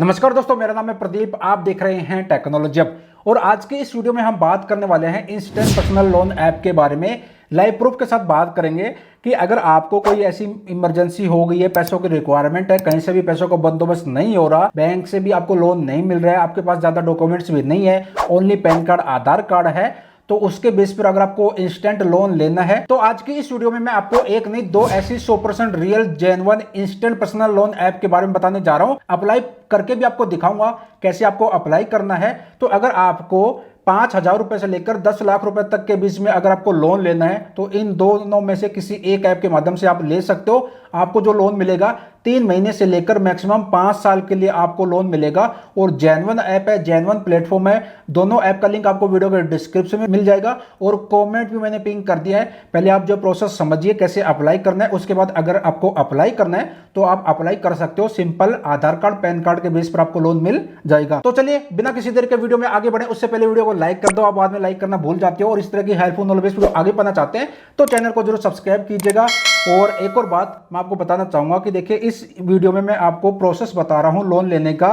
नमस्कार दोस्तों, मेरा नाम है प्रदीप। आप देख रहे हैं टेक्नोलॉजी अब। और आज के इस वीडियो में हम बात करने वाले हैं इंस्टेंट पर्सनल लोन ऐप के बारे में। लाइव प्रूफ के साथ बात करेंगे कि अगर आपको कोई ऐसी इमरजेंसी हो गई है, पैसों की रिक्वायरमेंट है, कहीं से भी पैसों का बंदोबस्त नहीं हो रहा, बैंक से भी आपको लोन नहीं मिल रहा है, आपके पास ज्यादा डॉक्यूमेंट्स भी नहीं है, ओनली पैन कार्ड आधार कार्ड है, तो उसके बेस पर अगर आपको इंस्टेंट लोन लेना है तो आज की इस वीडियो में मैं आपको एक नहीं दो ऐसी 100% real genuine instant personal loan app के बारे में बताने जा रहा हूं। अप्लाई करके भी आपको दिखाऊंगा कैसे आपको अप्लाई करना है। तो अगर आपको 5,000 रुपए से लेकर 10 लाख रुपए तक के बीच में अगर आपको लोन लेना है तो इन दोनों में से किसी एक ऐप के माध्यम से आप ले सकते हो। आपको जो लोन मिलेगा 3 महीने से लेकर मैक्सिमम 5 साल के लिए आपको लोन मिलेगा और जेन्युइन ऐप है, जेन्युइन प्लेटफॉर्म है। दोनों ऐप का लिंक आपको वीडियो के डिस्क्रिप्शन में मिल जाएगा और कमेंट भी मैंने पिन कर दिया है। पहले आप जो प्रोसेस समझिए कैसे अप्लाई करना है, उसके बाद अगर आपको अप्लाई करना है तो आप अप्लाई कर सकते हो। सिंपल आधार कार्ड पैन कार्ड के बेस पर आपको लोन मिल जाएगा। तो चलिए बिना किसी देर के वीडियो में आगे बढ़े उससे पहले वीडियो को लाइक कर दो। आप बाद में लाइक करना भूल जाते हो और इस तरह की हेल्पफुल नॉलेज वीडियो आगे पाना चाहते हैं तो चैनल को जरूर सब्सक्राइब कीजिएगा। और एक और बात मैं आपको बताना चाहूंगा कि देखिए इस वीडियो में मैं आपको प्रोसेस बता रहा हूं लोन लेने का।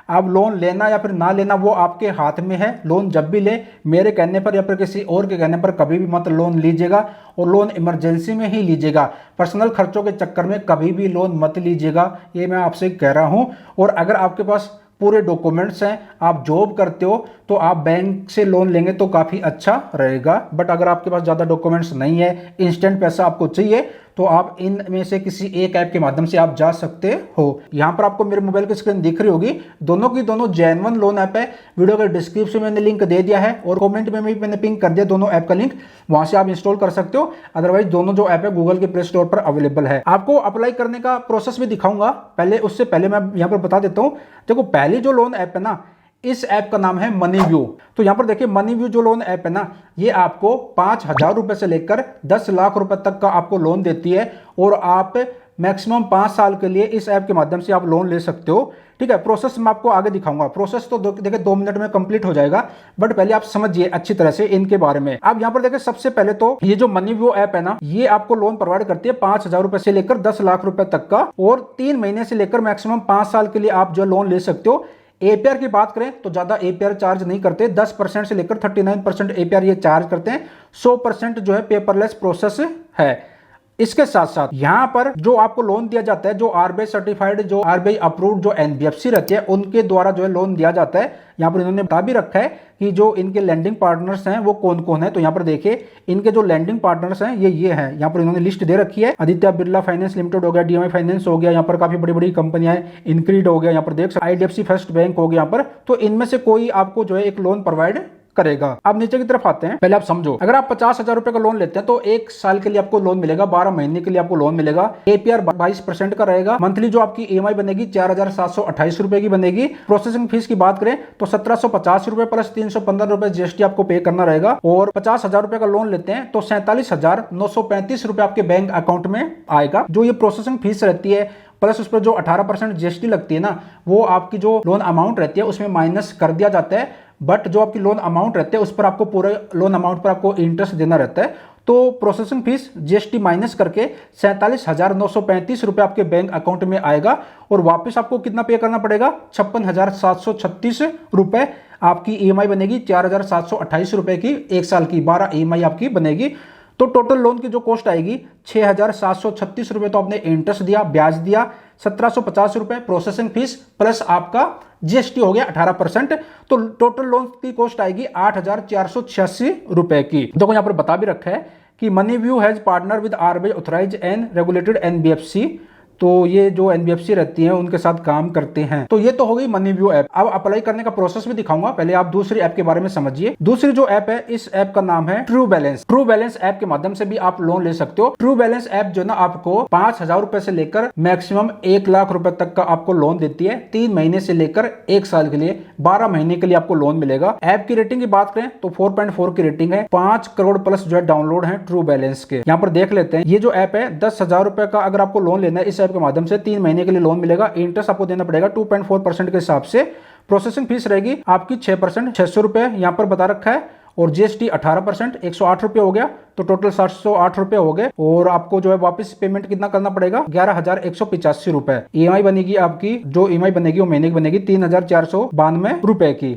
अब लोन लेना या फिर ना लेना वो आपके हाथ में है। लोन जब भी ले मेरे कहने पर या फिर किसी और के कहने पर कभी भी मत लोन लीजिएगा और लोन इमरजेंसी में ही लीजिएगा। पर्सनल खर्चों के चक्कर में कभी भी लोन मत लीजिएगा, ये मैं आपसे कह रहा हूं। और अगर आपके पास पूरे डॉक्यूमेंट्स हैं, आप जॉब करते हो तो आप बैंक से लोन लेंगे तो काफ़ी अच्छा रहेगा। बट अगर आपके पास ज़्यादा डॉक्यूमेंट्स नहीं है, इंस्टेंट पैसा आपको चाहिए, तो आप इनमें से किसी एक ऐप के माध्यम से आप जा सकते हो। यहाँ पर आपको मेरे मोबाइल की स्क्रीन दिख रही होगी, दोनों की दोनों जेन्युइन लोन ऐप है। वीडियो के डिस्क्रिप्शन में मैंने लिंक दे दिया है और कमेंट में भी मैंने पिन कर दिया दोनों ऐप का लिंक, वहां से आप इंस्टॉल कर सकते हो। अदरवाइज दोनों जो ऐप है गूगल के प्ले स्टोर पर अवेलेबल है। आपको अप्लाई करने का प्रोसेस भी दिखाऊंगा, पहले उससे पहले मैं यहाँ पर बता देता हूँ। देखो पहली जो लोन ऐप है ना, इस ऐप का नाम है मनीव्यू। तो यहां पर देखिए मनीव्यू जो लोन ऐप है ना, ये आपको 5,000 रुपए से लेकर 10 लाख रुपए तक का आपको लोन देती है और आप मैक्सिमम 5 साल के लिए इस ऐप के माध्यम से आप लोन ले सकते हो। ठीक है, प्रोसेस मैं आपको आगे दिखाऊंगा। प्रोसेस तो देखिए 2 मिनट में कंप्लीट हो जाएगा, बट पहले आप समझिए अच्छी तरह से इनके बारे में। अब यहाँ पर देखिए सबसे पहले तो ये जो मनीव्यू ऐप है ना, ये आपको लोन प्रोवाइड करती है 5,000 रुपए से लेकर 10 लाख रुपए तक का और 3 महीने से लेकर मैक्सिमम 5 साल के लिए आप जो लोन ले सकते हो। एपीआर की बात करें तो ज्यादा एपीआर चार्ज नहीं करते, 10% से लेकर 39% एपीआर ये चार्ज करते हैं। 100% जो है पेपरलेस प्रोसेस है। इसके साथ साथ यहाँ पर जो आपको लोन दिया जाता है, जो आरबीआई सर्टिफाइड, जो आरबीआई अप्रूव्ड जो एनबीएफसी रहती है उनके द्वारा जो है लोन दिया जाता है। यहाँ पर इन्होंने बता भी रखा है कि जो इनके लैंडिंग पार्टनर्स हैं वो कौन कौन है। तो यहाँ पर देखिए इनके जो लैंडिंग पार्टनर्स हैं ये हैं, यहाँ पर इन्होंने लिस्ट दे रखी है। आदित्य बिरला फाइनेंस लिमिटेड हो गया, डीएमआई फाइनेंस हो गया, यहाँ पर काफी बड़ी बड़ी कंपनियां हैं, इनक्रीड हो गया, यहाँ पर देख सकते आईडीएफसी फर्स्ट बैंक हो गया यहाँ पर। तो इनमें से कोई आपको जो है एक लोन प्रोवाइड करेगा। अब नीचे की तरफ आते हैं। पहले आप समझो, अगर आप 50,000 रुपए का लोन लेते हैं तो 1 साल के लिए आपको लोन मिलेगा, 12 महीने के लिए आपको लोन मिलेगा। एपीआर 22% का रहेगा। मंथली जो आपकी ईएमआई बनेगी 4,728 रुपए की बनेगी। प्रोसेसिंग फीस की बात करें तो 1,750 रुपए प्लस 315 रुपए जीएसटी आपको पे करना रहेगा। और 50,000 रुपए का लोन लेते हैं तो 47,935 रुपए आपके बैंक अकाउंट में आएगा। जो ये प्रोसेसिंग फीस रहती है प्लस उस पर जो 18% जीएसटी लगती है ना, वो आपकी जो लोन अमाउंट रहती है उसमें माइनस कर दिया जाता है। बट जो आपकी लोन अमाउंट रहते हैं उस पर आपको पूरे लोन अमाउंट पर आपको इंटरेस्ट देना रहता है। तो प्रोसेसिंग फीस जीएसटी माइनस करके 47,935 रुपए आपके बैंक अकाउंट में आएगा और वापस आपको कितना पे करना पड़ेगा, 56,736 रुपए आपकी ईएमआई बनेगी। 4,728 रुपए की 1 साल की 12 ईएमआई आपकी बनेगी। तो टोटल लोन की जो कॉस्ट आएगी 6,736 रुपए। तो आपने इंटरेस्ट दिया, ब्याज दिया 1,750 रुपए, प्रोसेसिंग फीस प्लस आपका जीएसटी हो गया 18%। तो टोटल लोन की कॉस्ट आएगी 8,486 रुपए की। देखो यहाँ पर बता भी रखा है कि Moneyview has partner with RBI authorized and regulated NBFC. तो ये जो एनबीएफसी रहती हैं उनके साथ काम करते हैं। तो ये तो हो गई मनीव्यू ऐप। अब अप्लाई करने का प्रोसेस भी दिखाऊंगा, पहले आप दूसरी ऐप के बारे में समझिए। दूसरी जो ऐप है, इस ऐप का नाम है true balance. True balance app के माध्यम से भी आप लोन ले सकते हो। ट्रू बैलेंस ऐप जो ना आपको 5,000 रुपए से लेकर मैक्सिमम 1 लाख रुपए तक का आपको लोन देती है। 3 महीने से लेकर 1 साल के लिए 12 महीने के लिए आपको लोन मिलेगा। ऐप की रेटिंग की बात करें तो 4.4 की रेटिंग है। 5 करोड़ प्लस जो है डाउनलोड है ट्रू बैलेंस के। यहाँ पर देख लेते हैं। ये जो ऐप है 10,000 रुपए का अगर आपको लोन लेना है इस के माध्यम से 3 महीने के लिए लोन मिलेगा। इंटरेस्ट आपको देना पड़ेगा 2.4% के हिसाब से। प्रोसेसिंग फीस रहेगी आपकी 6%, 600 रुपए यहाँ पर बता रखा है। और जीएसटी 18%, 108 रुपये हो गया, तो टोटल 708 रुपये हो गए। और आपको जो है वापस पेमेंट कितना करना पड़ेगा, 11,185 रुपए। ईएमआई बनेगी आपकी, जो ईएमआई बनेगी वो महीने की बनेगी 3,492 रुपए की।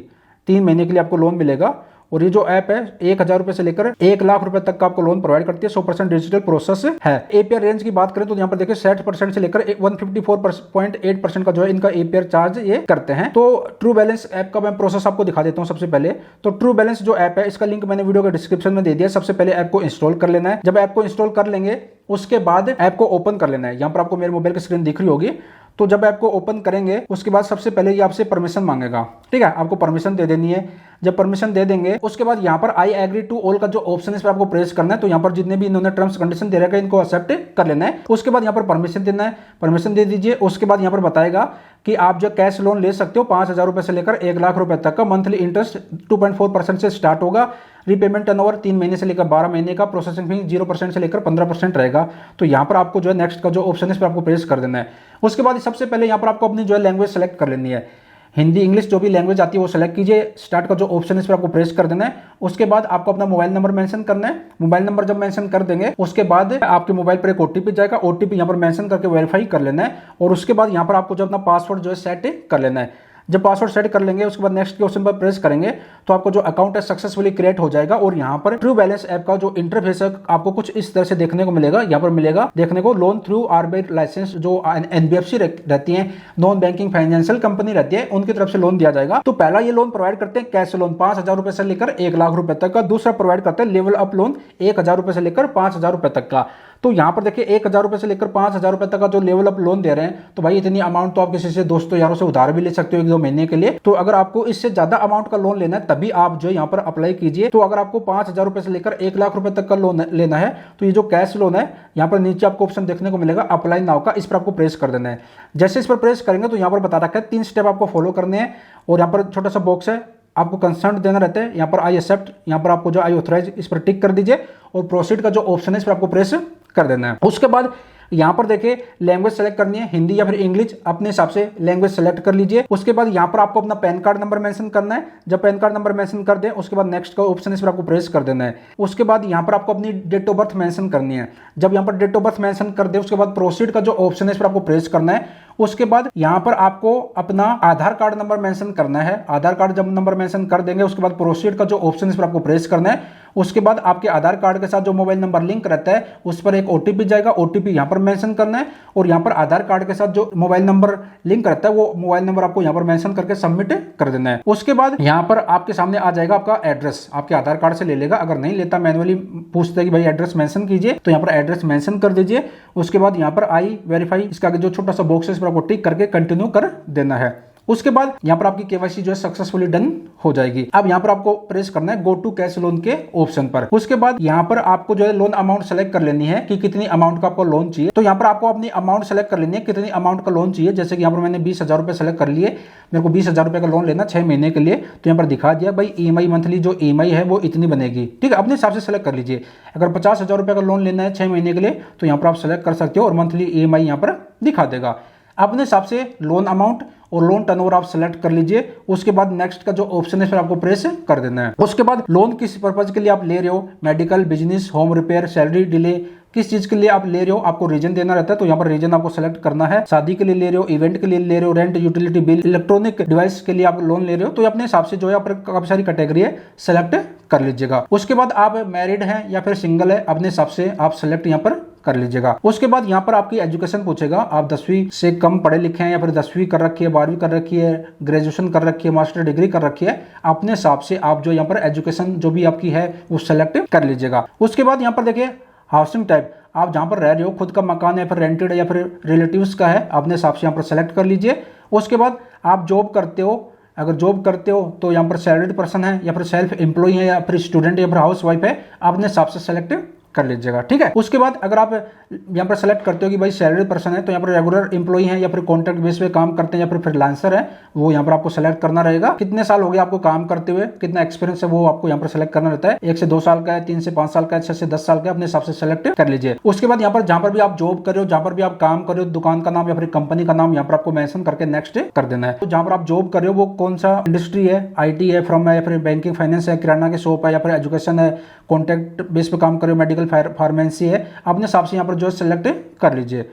3 महीने के लिए आपको लोन मिलेगा। और ये जो ऐप है 1,000 रुपए से लेकर 1 लाख रुपए तक का आपको लोन प्रोवाइड करती है। 100% डिजिटल प्रोसेस है। एपीआर रेंज की बात करें तो यहाँ पर देखिए 60% से लेकर 154.8% का जो है इनका एपीआर चार्ज ये करते हैं। तो ट्रू बैलेंस ऐप का मैं प्रोसेस आपको दिखा देता हूँ। सबसे पहले तो ट्रू बैलेंस जो ऐप है इसका लिंक मैंने वीडियो के डिस्क्रिप्शन में दे दिया। सबसे पहले ऐप को इंस्टॉल कर लेना है। जब ऐप को इंस्टॉल कर लेंगे उसके बाद ऐप को ओपन कर लेना है। यहाँ पर आपको मेरे मोबाइल की स्क्रीन दिख रही होगी। तो जब ऐप को ओपन करेंगे उसके बाद सबसे पहले ये आपसे परमिशन मांगेगा, ठीक है, आपको परमिशन दे देनी है। जब परमिशन दे देंगे उसके बाद यहाँ पर आई एग्री टू ऑल का जो ऑप्शन है इस पर आपको प्रेस करना है। तो यहाँ पर जितने भी इन्होंने टर्म्स कंडीशन दे रखा है इनको एक्सेप्ट कर लेना है। उसके बाद यहाँ पर परमिशन देना है, परमिशन दे दीजिए। उसके बाद यहाँ पर बताएगा कि आप जो कैश लोन ले सकते हो 5,000 रुपए से लेकर 1 लाख रुपए तक का। मंथली इंटरेस्ट 2.4% से स्टार्ट होगा। रीपेमेंट टर्नओवर 3 महीने से लेकर 12 महीने का। प्रोसेसिंग फी 0% से लेकर 15% रहेगा। तो यहाँ पर आपको जो है नेक्स्ट का जो ऑप्शन है इस पर आपको प्रेस कर देना है। उसके बाद सबसे पहले यहाँ पर आपको अपनी जो है लैंग्वेज सेलेक्ट कर लेनी है। हिंदी, इंग्लिश जो भी लैंग्वेज आती है वो सेलेक्ट कीजिए। स्टार्ट का जो ऑप्शन है इस पर आपको प्रेस कर देना है। उसके बाद आपको अपना मोबाइल नंबर मेंशन करना है। मोबाइल नंबर जब मेंशन कर देंगे उसके बाद आपके मोबाइल पर एक ओटीपी जाएगा। ओटीपी यहाँ पर मेंशन करके वेरीफाई कर लेना है। और उसके बाद यहाँ पर आपको जो अपना पासवर्ड जो है सेट कर लेना है। जब पासवर्ड सेट कर लेंगे उसके बाद नेक्स्ट के ऑप्शन पर प्रेस करेंगे तो आपको जो अकाउंट है सक्सेसफुली क्रिएट हो जाएगा। और यहाँ पर ट्रू बैलेंस ऐप का जो इंटरफेस है आपको कुछ इस तरह से देखने को मिलेगा। यहाँ पर मिलेगा देखने को लोन थ्रू आरबीआई लाइसेंस जो एनबीएफसी रहती है, नॉन बैंकिंग फाइनेंशियल कंपनी रहती है, उनकी तरफ से लोन दिया जाएगा। तो पहला ये लोन प्रोवाइड करते हैं कैश लोन 5,000 रुपए से लेकर 1 लाख रुपए तक का। दूसरा प्रोवाइड करते हैं लेवल अप लोन 1,000 रुपए से लेकर 5,000 रुपए तक का। तो यहाँ पर देखिए 1,000 रुपए से लेकर 5,000 रुपए तक का जो लेवल अप लोन दे रहे हैं, तो भाई इतनी अमाउंट तो आप किसी से दोस्तों यारों से उधार भी ले सकते हो 1-2 महीने के लिए। तो अगर आपको इससे ज्यादा अमाउंट का लोन लेना है तभी आप जो यहाँ पर अप्लाई कीजिए। तो अगर आपको 5,000 रुपए से लेकर 1 लाख रुपए तक का लोन लेना है तो ये जो कैश लोन है यहाँ पर नीचे आपको ऑप्शन देखने को मिलेगा अप्लाई नाउ का, इस पर आपको प्रेस कर देना है। जैसे इस पर प्रेस करेंगे तो यहाँ पर बता रखा है 3 स्टेप आपको फॉलो करने हैं। और यहाँ पर छोटा सा बॉक्स है, आपको कंसर्न देना रहता है। यहाँ पर आई एक्सेप्ट, यहाँ पर आपको जो आई ऑथराइज इस पर टिक कर दीजिए। और प्रोसीड का जो ऑप्शन है इस पर आपको प्रेस कर देना है। उसके बाद यहाँ पर देखिए लैंग्वेज सेलेक्ट करनी है, हिंदी या फिर इंग्लिश, अपने हिसाब से लैंग्वेज सेलेक्ट कर लीजिए। उसके बाद यहाँ पर आपको अपना पैन कार्ड नंबर मेंशन करना है। जब पैन कार्ड नंबर मेंशन कर दें उसके बाद नेक्स्ट का ऑप्शन इस पर आपको प्रेस कर देना है। उसके बाद यहाँ पर आपको अपनी डेट ऑफ बर्थ मेंशन करनी है। जब यहाँ पर डेट ऑफ बर्थ मेंशन कर दे उसके बाद प्रोसीड का जो ऑप्शन है इस पर आपको प्रेस करना है। उसके बाद यहाँ पर आपको अपना आधार कार्ड नंबर मेंशन करना है। आधार कार्ड जब नंबर मेंशन कर देंगे उसके बाद प्रोसीड का जो ऑप्शन इस पर आपको प्रेस करना है। उसके बाद आपके आधार कार्ड के साथ जो मोबाइल नंबर लिंक रहता है उस पर एक ओटीपी जाएगा। ओटीपी यहाँ पर मेंशन करना है। और यहाँ पर आधार कार्ड के साथ जो मोबाइल नंबर लिंक रहता है वो मोबाइल नंबर आपको यहाँ पर मेंशन करके सबमिट कर देना है। उसके बाद यहाँ पर आपके सामने आ जाएगा आपका एड्रेस, आपके आधार कार्ड से ले लेगा। अगर नहीं लेता मैनुअली पूछता है कि भाई एड्रेस मेंशन कीजिए, तो यहाँ पर एड्रेस मेंशन कर दीजिए। उसके बाद यहाँ पर आई वेरीफाई, इसका जो छोटा सा बॉक्स है इस पर आपको टिक करके कंटिन्यू कर देना है। उसके बाद यहाँ पर आपकी केवाईसी जो है सक्सेसफुली डन हो जाएगी। अब यहाँ पर आपको प्रेस करना है गो टू कैश लोन के ऑप्शन पर। उसके बाद यहाँ पर आपको जो है लोन अमाउंट सेलेक्ट कर लेनी है कि कितनी अमाउंट का आपको लोन चाहिए। तो यहाँ पर आपको अपनी अमाउंट सेलेक्ट कर लेनी है कितनी अमाउंट का लोन चाहिए। जैसे कि यहाँ पर मैंने 20,000 रुपए सेलेक्ट कर लिए, मेरे को 20,000 रुपए का लोन लेना 6 महीने के लिए। तो यहाँ पर दिखा दिया भाई ईएमआई मंथली जो ईएमआई है वो इतनी बनेगी, ठीक है, अपने हिसाब से सेलेक्ट कर लीजिए। अगर 50,000 रुपए का लोन लेना है 6 महीने के लिए तो यहाँ पर आप सेलेक्ट कर सकते हो और मंथली ईएमआई यहाँ पर दिखा देगा। अपने हिसाब से लोन अमाउंट और लोन टर्नओवर आप सेलेक्ट कर लीजिए। उसके बाद नेक्स्ट का जो ऑप्शन है फिर आपको प्रेस कर देना है। उसके बाद लोन किस पर्पज के लिए आप ले रहे हो, medical, business, home repair, salary delay, किस चीज के लिए आप ले रहे हो आपको रीजन देना रहता है। तो यहाँ पर रीजन आपको सेलेक्ट करना है। शादी के लिए ले रहे हो, इवेंट के लिए ले रहे हो, rent, utility bill, electronic device के लिए आप लोन ले रहे हो, तो अपने हिसाब से जो है काफी सारी कैटेगरी है सेलेक्ट कर लीजिएगा। उसके बाद आप मैरिड हैं या फिर सिंगल है, अपने हिसाब से आप सेलेक्ट यहाँ पर कर लीजिएगा। उसके बाद यहाँ पर आपकी एजुकेशन पूछेगा, आप 10वीं से कम पढ़े लिखे हैं या फिर 10वीं कर रखी है, 12वीं कर रखी है, ग्रेजुएशन कर रखी है, मास्टर डिग्री कर रखी है, अपने हिसाब से आप जो यहाँ पर एजुकेशन जो भी आपकी है वो सेलेक्ट कर लीजिएगा। उसके बाद यहाँ पर देखिए हाउसिंग टाइप, आप जहाँ पर रह रहे हो, खुद का मकान है, फिर रेंटेड है या फिर रिलेटिव्स का है, अपने हिसाब से यहाँ पर सेलेक्ट कर लीजिए। उसके बाद आप जॉब करते हो, अगर जॉब करते हो तो यहाँ पर सैलरीड पर्सन है या फिर सेल्फ एम्प्लॉय है या फिर स्टूडेंट या फिर हाउस वाइफ है, अपने हिसाब से सेलेक्ट कर लीजिएगा। ठीक है, उसके बाद अगर आप यहाँ पर सेलेक्ट करते हो कि भाई सैलरी पर्सन है तो यहाँ पर रेगुलर एम्प्लॉई है या फिर कॉन्ट्रैक्ट बेस पे काम करते हैं या फिर फ्रीलांसर है, वो यहाँ पर आपको सेलेक्ट करना रहेगा। कितने साल हो गए आपको काम करते हुए, कितना एक्सपीरियंस है वो आपको यहाँ पर सेलेक्ट करना रहता है। 1 से 2 साल का है, 3 से 5 साल का है, 6 से 10 साल का है, अपने हिसाब से सेलेक्ट कर लीजिए। उसके बाद यहाँ पर जहां पर भी आप जॉब कर रहे हो, जहां पर भी आप काम कर रहे हो, दुकान का नाम या फिर कंपनी का नाम यहाँ पर आपको मेंशन करके नेक्स्ट कर देना है। तो जहां पर आप जॉब कर रहे हो वो कौन सा इंडस्ट्री है, IT है, फर्म है या फिर बैंकिंग फाइनेंस है, किराना की शॉप है या फिर एजुकेशन है, कॉन्ट्रैक्ट बेस पे काम कर रहे हो, मेडिकल फार्मेसी है, अपने हिसाब से यहाँ पर जो सेलेक्ट कर लीजिए।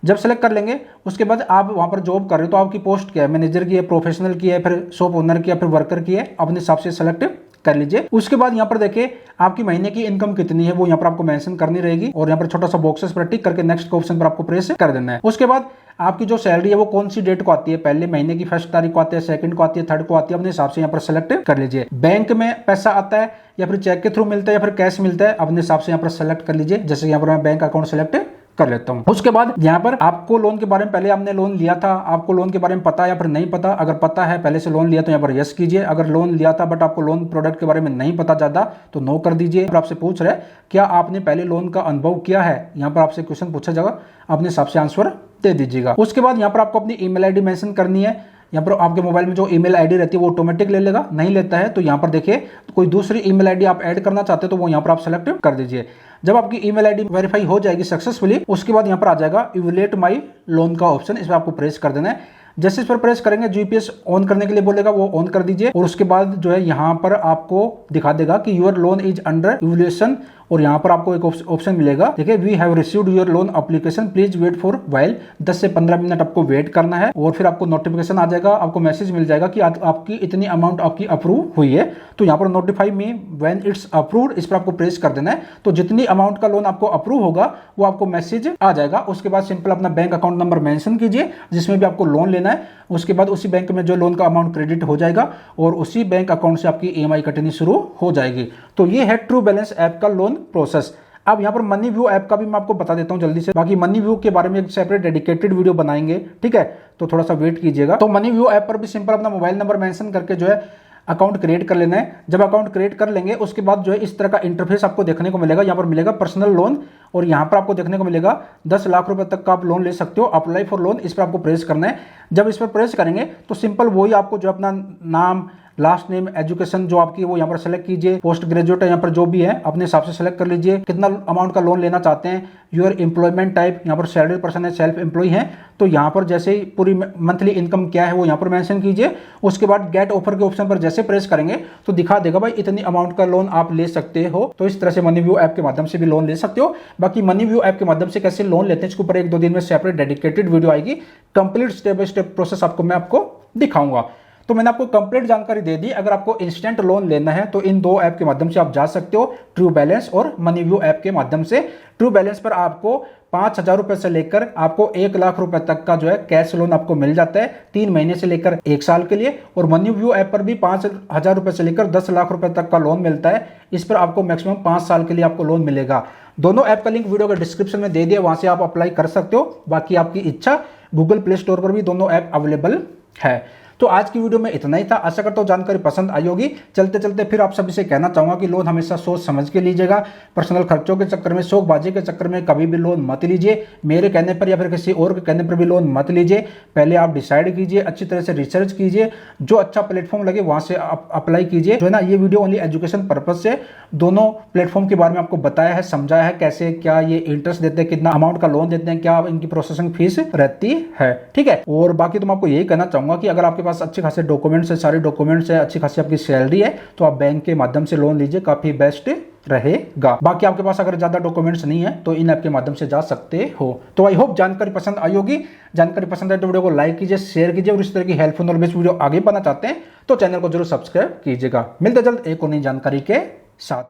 जब सेलेक्ट कर लेंगे उसके बाद आप वहां पर जॉब कर रहे हो तो आपकी पोस्ट क्या है, मैनेजर की है, प्रोफेशनल की है, फिर शॉप ओनर की है, फिर वर्कर की है, अपने हिसाब से सेलेक्ट कर लीजिए। उसके बाद यहाँ पर देखिए आपकी महीने की इनकम कितनी है वो यहाँ पर आपको मेंशन करनी रहेगी और यहाँ पर छोटा सा बॉक्सेस पर टिक करके नेक्स्ट के ऑप्शन पर आपको प्रेस कर देना है। उसके बाद आपकी जो सैलरी है वो कौन सी डेट को आती है, पहले महीने की 1 तारीख को आती है, 2 को आती है, 3 को आती है, अपने हिसाब से यहाँ पर सेलेक्ट कर लीजिए। बैंक में पैसा आता है या फिर चेक के थ्रू मिलता है या फिर कैश मिलता है, अपने हिसाब से यहाँ पर सेलेक्ट कर लीजिए। जैसे यहाँ पर मैं बैंक अकाउंट सेलेक्ट कर लेता हूं। उसके बाद यहाँ पर आपको लोन के बारे में, पहले आपने लोन लिया था, आपको लोन के बारे में पता है या फिर नहीं पता। अगर पता है, पहले से लोन लिया तो यहाँ पर यस कीजिए। अगर लोन लिया था बट आपको लोन प्रोडक्ट के बारे में नहीं पता ज्यादा तो नो कर दीजिए। आपसे पूछ रहे हैं क्या आपने पहले लोन का अनुभव किया है, यहाँ पर आपसे क्वेश्चन पूछा जाएगा, अपने हिसाब से आंसर दे दीजिएगा। उसके बाद यहाँ पर आपको अपनी ईमेल आईडी मेंशन करनी है। यहाँ पर आपके मोबाइल में जो ईमेल आईडी रहती है वो ऑटोमेटिक ले लेगा, नहीं लेता है तो यहाँ पर देखिए कोई दूसरी ईमेल आईडी आप ऐड करना चाहते हो तो वो यहाँ पर आप सेलेक्ट कर दीजिए। जब आपकी ईमेल आईडी वेरीफाई हो जाएगी सक्सेसफुली, उसके बाद यहाँ पर आ जाएगा इवैल्यूएट माय लोन का ऑप्शन, इस पर आपको प्रेस कर देना है। जैसे इस पर प्रेस करेंगे जीपीएस ऑन करने के लिए बोलेगा, वो ऑन कर दीजिए और उसके बाद जो है यहाँ पर आपको दिखा देगा कि your loan is under evaluation और यहाँ पर आपको एक ऑप्शन मिलेगा, देखिए we have received your loan application please wait for while. 10 से 15 मिनट आपको वेट करना है और फिर आपको नोटिफिकेशन आ जाएगा, आपको मैसेज मिल जाएगा कि आपकी इतनी अमाउंट आपकी अप्रूव हुई है। तो यहाँ पर notify me when it's approved, इस पर आपको प्रेस कर देना है। तो जितनी अमाउंट का लोन आपको अप्रूव होगा वो आपको मैसेज आ जाएगा। उसके बाद सिंपल अपना बैंक अकाउंट नंबर मेंशन कीजिए जिसमें भी आपको लोन लेना है। उसके बाद उसी बैंक में जो लोन का अमाउंट क्रेडिट हो जाएगा और उसी बैंक अकाउंट से आपकी EMI कटनी शुरू हो जाएगी। तो ये है ट्रू बैलेंस ऐप का लोन प्रोसेस। अब यहाँ पर मनी व्यू ऐप का भी मैं आपको बता देता हूँ जल्दी से, बाकी मनी व्यू के बारे में एक सेपरेट डेडिकेटेड वीडियो बनाएंगे, ठीक है, तो थोड़ा सा वेट कीजिएगा। तो मनी व्यू ऐप पर भी सिंपल अपना मोबाइल नंबर मेंशन करके जो है अकाउंट क्रिएट कर लेना है। जब अकाउंट क्रिएट कर लेंगे उसके बाद जो है इस तरह का इंटरफेस आपको देखने को मिलेगा। यहाँ पर मिलेगा पर्सनल लोन और यहाँ पर आपको देखने को मिलेगा 10 लाख रुपए तक का आप लोन ले सकते हो, अप्लाई फॉर लोन, इस पर आपको प्रेस करना है। जब इस पर प्रेस करेंगे तो सिंपल वही आपको जो अपना नाम, लास्ट नेम, एजुकेशन जो आपकी वो यहाँ पर सेलेक्ट कीजिए, पोस्ट ग्रेजुएट है यहाँ पर जो भी है अपने हिसाब से सेलेक्ट कर लीजिए, कितना अमाउंट का लोन लेना चाहते हैं, योर एम्प्लॉयमेंट टाइप, यहाँ पर सैलरी पर्सन है, सेल्फ एम्प्लॉय है तो यहाँ पर जैसे ही पूरी मंथली इनकम क्या है वो यहाँ पर मेंशन कीजिए। उसके बाद गेट ऑफर के ऑप्शन पर जैसे प्रेस करेंगे तो दिखा देगा भाई इतनी अमाउंट का लोन आप ले सकते हो। तो इस तरह से मनी व्यू ऐप के माध्यम से भी लोन ले सकते हो। बाकी मनी व्यू ऐप के माध्यम से कैसे लोन लेते हैं इसके ऊपर 1-2 दिन में सेपरेट डेडिकेटेड वीडियो आएगी, complete step by step process मैं आपको दिखाऊंगा। तो मैंने आपको कंप्लीट जानकारी दे दी। अगर आपको इंस्टेंट लोन लेना है तो इन 2 ऐप के माध्यम से आप जा सकते हो, ट्रू बैलेंस और मनी व्यू ऐप के माध्यम से। ट्रू बैलेंस पर आपको 5,000 रुपए से लेकर आपको 1 लाख रुपए तक का जो है कैश लोन आपको मिल जाता है 3 महीने से लेकर 1 साल के लिए। और मनी व्यू ऐप पर भी 5,000 रुपए से लेकर 10 लाख रुपए तक का लोन मिलता है। इस पर आपको मैक्सिमम 5 साल के लिए आपको लोन मिलेगा। दोनों ऐप का लिंक वीडियो का डिस्क्रिप्शन में दे दिया, वहां से आप अप्लाई कर सकते हो। बाकी आपकी इच्छा, गूगल प्ले स्टोर पर भी दोनों ऐप अवेलेबल है। तो आज की वीडियो में इतना ही था। आशा करता हूँ जानकारी पसंद आई होगी। चलते चलते फिर आप सभी से कहना चाहूंगा कि लोन हमेशा सोच समझ के लीजिएगा। पर्सनल खर्चों के चक्कर में, शौकबाजी के चक्कर में कभी भी लोन मत लीजिए। मेरे कहने पर या फिर किसी और के कहने पर भी लोन मत लीजिए। पहले आप डिसाइड कीजिए, अच्छी तरह से रिसर्च कीजिए, जो अच्छा प्लेटफॉर्म लगे वहां से आप अप्लाई कीजिए। जो है ना, ये वीडियो ओनली एजुकेशन पर्पज से दोनों प्लेटफॉर्म के बारे में आपको बताया है, समझाया है कैसे क्या ये इंटरेस्ट देते हैं, कितना अमाउंट का लोन देते हैं, क्या इनकी प्रोसेसिंग फीस रहती है, ठीक है। और बाकी तो मैं आपको यही कहना चाहूंगा कि अगर आपके पास अच्छे खासे डॉक्यूमेंट्स है, सारे डॉक्यूमेंट्स है, अच्छी खासी आपकी सैलरी है तो आप बैंक के माध्यम से लोन लीजिए, काफी बेस्ट रहेगा। बाकी आपके पास अगर ज्यादा डॉक्यूमेंट्स नहीं है तो इन ऐप के माध्यम से जा सकते हो। तो आई होप जानकारी पसंद आई होगी। जानकारी पसंद आए तो वीडियो को लाइक कीजिए, शेयर कीजिए और इस तरह की हेल्पफुल और बेस्ट वीडियो आगे पाना चाहते हैं तो चैनल को जरूर सब्सक्राइब कीजिएगा। मिलते जल्द एक और नई जानकारी के साथ।